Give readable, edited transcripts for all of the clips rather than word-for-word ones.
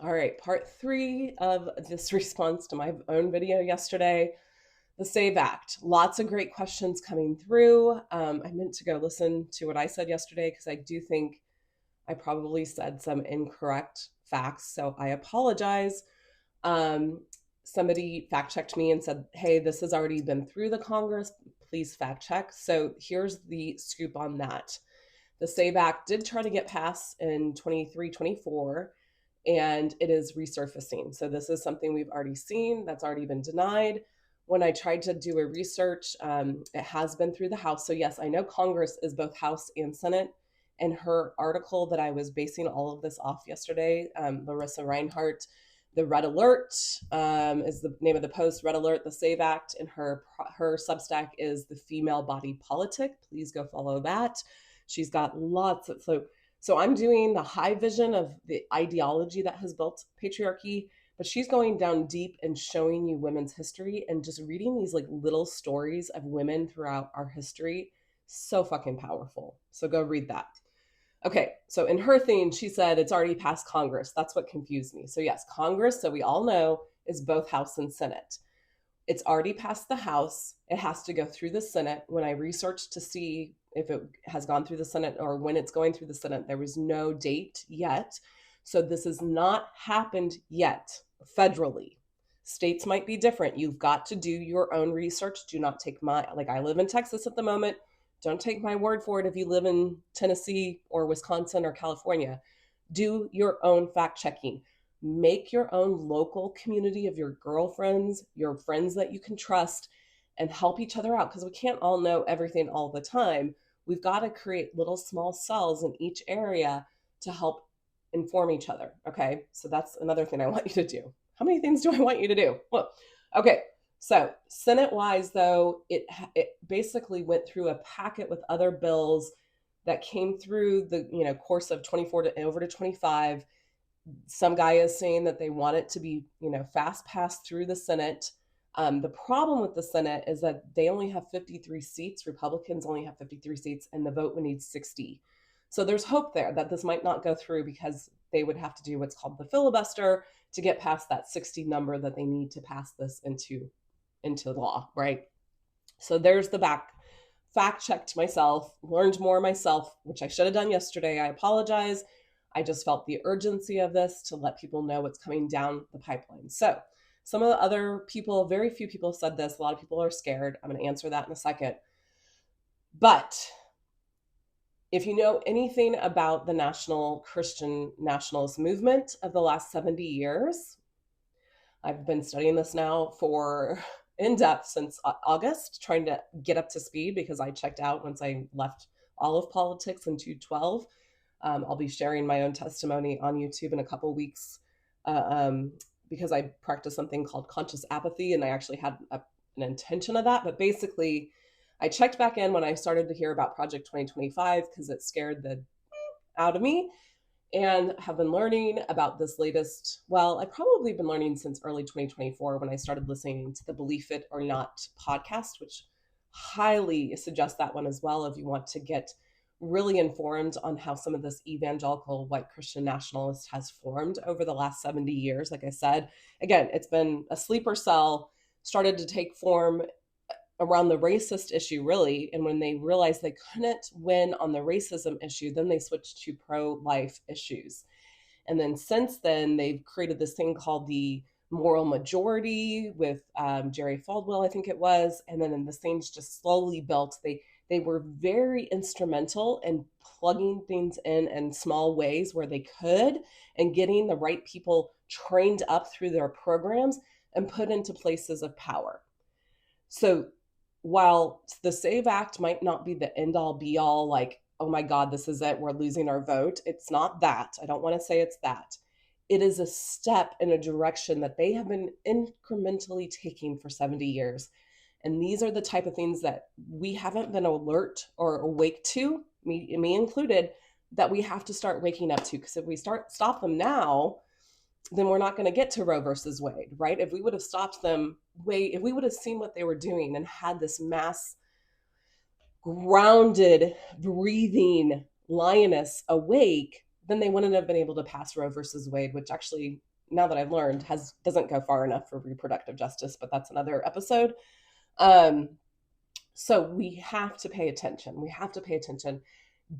All right, part three of this response to my own video yesterday, the SAVE Act. Lots of great questions coming through. I meant to go listen to what I said yesterday because I do think I probably said some incorrect facts, so I apologize. Um, Somebody fact checked me and said, hey, this has already been through the Congress. Please fact check. So here's the scoop on that. The SAVE Act did try to get passed in 23, 24, and it is resurfacing. So this is something we've already seen that's already been denied. When I tried to do a research, it has been through the House. So yes, I know Congress is both House and Senate. And her article that I was basing all of this off yesterday, Larissa Reinhart, the Red Alert is the name of the post. Red Alert, the SAVE Act, and her Substack is the Female Body Politic. Please go follow that. She's got lots of so I'm doing the high vision of the ideology that has built patriarchy, but she's going down deep and showing you women's history and just reading these like little stories of women throughout our history. So fucking powerful. So go read that. Okay, so in her thing, she said it's already passed Congress. That's what confused me. So yes, Congress, so we all know, is both House and Senate. It's already passed the House. It has to go through the Senate. When I researched to see if it has gone through the Senate or when it's going through the Senate, there was no date yet. So this has not happened yet federally. States might be different. You've got to do your own research. Do not take like I live in Texas at the moment. Don't take my word for it if you live in Tennessee or Wisconsin or California. Do your own fact checking. Make your own local community of your girlfriends, your friends that you can trust, and help each other out because we can't all know everything all the time. We've got to create little small cells in each area to help inform each other. Okay. So that's another thing I want you to do. How many things do I want you to do? Well, okay. So Senate wise, though, it basically went through a packet with other bills that came through the course of 24 to over to 25. Some guy is saying that they want it to be fast passed through the Senate. The problem with the Senate is that they only have 53 seats. Republicans only have 53 seats, and the vote would need 60. So there's hope there that this might not go through because they would have to do what's called the filibuster to get past that 60 number that they need to pass this into law, right? So there's the back. Fact checked myself, learned more myself, which I should have done yesterday. I apologize. I just felt the urgency of this to let people know what's coming down the pipeline. So some of the other people, very few people said this. A lot of people are scared. I'm going to answer that in a second. But if you know anything about the national Christian nationalist movement of the last 70 years, I've been studying this now for in depth since August, trying to get up to speed because I checked out once I left all of politics in 2012. I'll be sharing my own testimony on YouTube in a couple weeks because I practice something called conscious apathy, and I actually had an intention of that. But basically, I checked back in when I started to hear about Project 2025 because it scared the out of me, and have been learning about this latest. Well, I've probably been learning since early 2024 when I started listening to the Believe It or Not podcast, which highly suggest that one as well if you want to get really informed on how some of this evangelical white Christian nationalist has formed over the last 70 years. Like I said, again, it's been a sleeper cell, started to take form around the racist issue, really. And when they realized they couldn't win on the racism issue, then they switched to pro-life issues. And then since then, they've created this thing called the moral majority with Jerry Falwell, I think it was. And then this thing's just slowly built. They were very instrumental in plugging things in small ways where they could and getting the right people trained up through their programs and put into places of power. So while the SAVE Act might not be the end all be all, like, oh my God, this is it, we're losing our vote. It's not that. I don't want to say it's that. It is a step in a direction that they have been incrementally taking for 70 years. And these are the type of things that we haven't been alert or awake to, me included, that we have to start waking up to. Because if we stop them now, then we're not going to get to Roe versus Wade, right? If we would have stopped them if we would have seen what they were doing and had this mass grounded, breathing lioness awake, then they wouldn't have been able to pass Roe versus Wade, which actually now that I've learned, doesn't go far enough for reproductive justice, but that's another episode. Um, so we have to pay attention. We have to pay attention.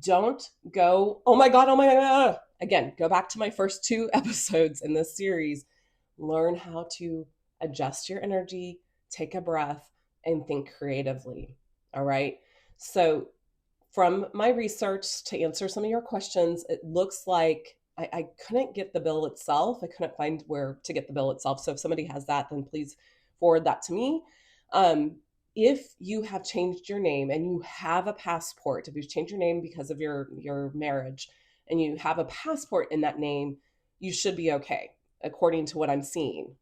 Don't go, oh my God, oh my God. Again, go back to my first 2 episodes in this series. Learn how to adjust your energy, take a breath, and think creatively. All right. So, from my research to answer some of your questions, it looks like I couldn't get the bill itself. I couldn't find where to get the bill itself. So if somebody has that, then please forward that to me. If you have changed your name and you have a passport, if you've changed your name because of your marriage and you have a passport in that name, you should be okay, according to what I'm seeing.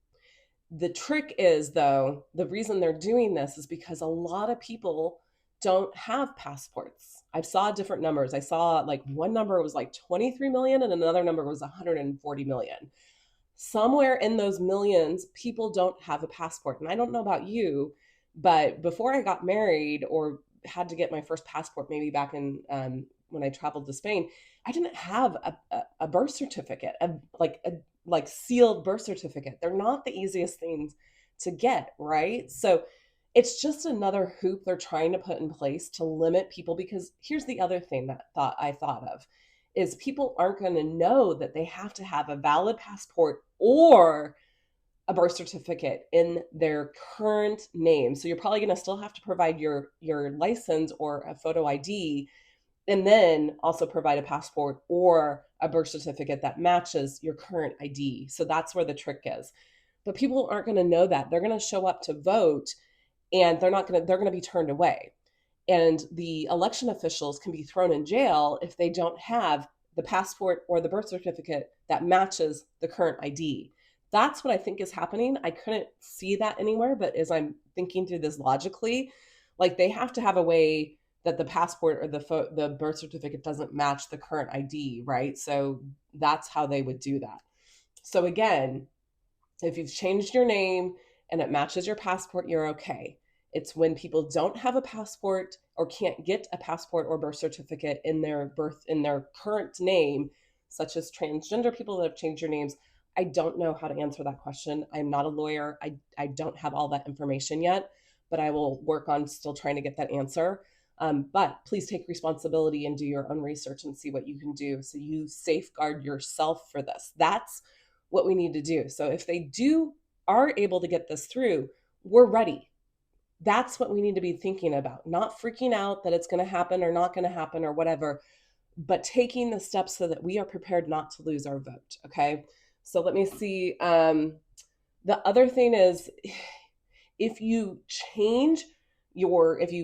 The trick is, though, the reason they're doing this is because a lot of people don't have passports. I saw different numbers. I saw like one number was like 23 million and another number was 140 million. Somewhere in those millions, people don't have a passport. And I don't know about you, but before I got married or had to get my first passport, maybe back in when I traveled to Spain, I didn't have a birth certificate, like sealed birth certificate. They're not the easiest things to get, right? So it's just another hoop they're trying to put in place to limit people, because here's the other thing that I thought of is people aren't going to know that they have to have a valid passport or a birth certificate in their current name. So you're probably going to still have to provide your license or a photo ID, and then also provide a passport or a birth certificate that matches your current ID. So that's where the trick is. But people aren't going to know that. They're going to show up to vote and they're going to be turned away. And the election officials can be thrown in jail if they don't have the passport or the birth certificate that matches the current ID. That's what I think is happening. I couldn't see that anywhere, but as I'm thinking through this logically, like they have to have a way that the passport or the birth certificate doesn't match the current ID, right? So that's how they would do that. So again, if you've changed your name and it matches your passport, you're okay. It's when people don't have a passport or can't get a passport or birth certificate in their current name, such as transgender people that have changed their names. I don't know how to answer that question. I'm not a lawyer. I don't have all that information yet, but I will work on still trying to get that answer. But please take responsibility and do your own research and see what you can do so you safeguard yourself for this. That's what we need to do. So if they are able to get this through, we're ready. That's what we need to be thinking about, not freaking out that it's going to happen or not going to happen or whatever, but taking the steps so that we are prepared not to lose our vote. Okay. So let me see. The other thing is, if you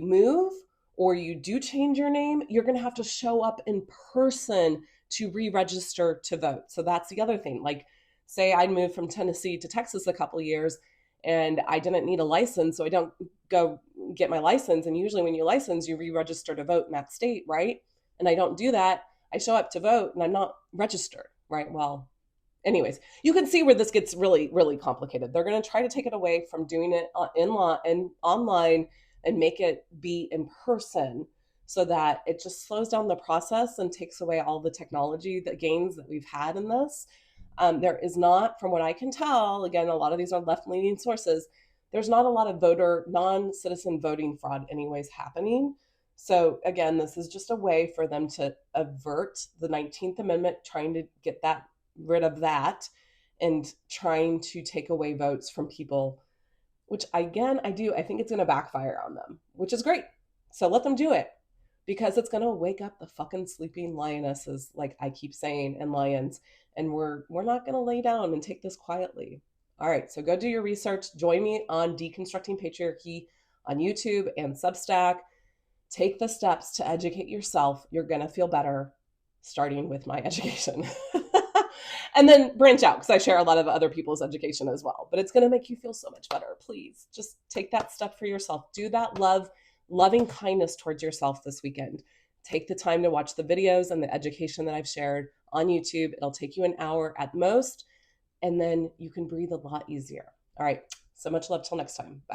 move or you do change your name, you're going to have to show up in person to re-register to vote. So that's the other thing. Like, say I moved from Tennessee to Texas a couple of years and I didn't need a license, so I don't go get my license. And usually when you license, you re-register to vote in that state, right? And I don't do that. I show up to vote and I'm not registered, right? Well, anyways, you can see where this gets really, really complicated. They're going to try to take it away from doing it online and make it be in person so that it just slows down the process and takes away all the technology, the gains that we've had in this. There is not, from what I can tell, again, a lot of these are left-leaning sources, there's not a lot of non-citizen voting fraud anyways happening. So again, this is just a way for them to avert the 19th Amendment, trying to get rid of that and trying to take away votes from people, which again, I think it's going to backfire on them, which is great. So let them do it, because it's going to wake up the fucking sleeping lionesses, like I keep saying, and lions. And we're not going to lay down and take this quietly. All right, so go do your research. Join me on Deconstructing Patriarchy on YouTube and Substack. Take the steps to educate yourself. You're going to feel better, starting with my education. And then branch out, because I share a lot of other people's education as well. But it's going to make you feel so much better. Please just take that step for yourself. Do that loving kindness towards yourself this weekend. Take the time to watch the videos and the education that I've shared on YouTube. It'll take you an hour at most, and then you can breathe a lot easier. All right, so much love till next time. Bye.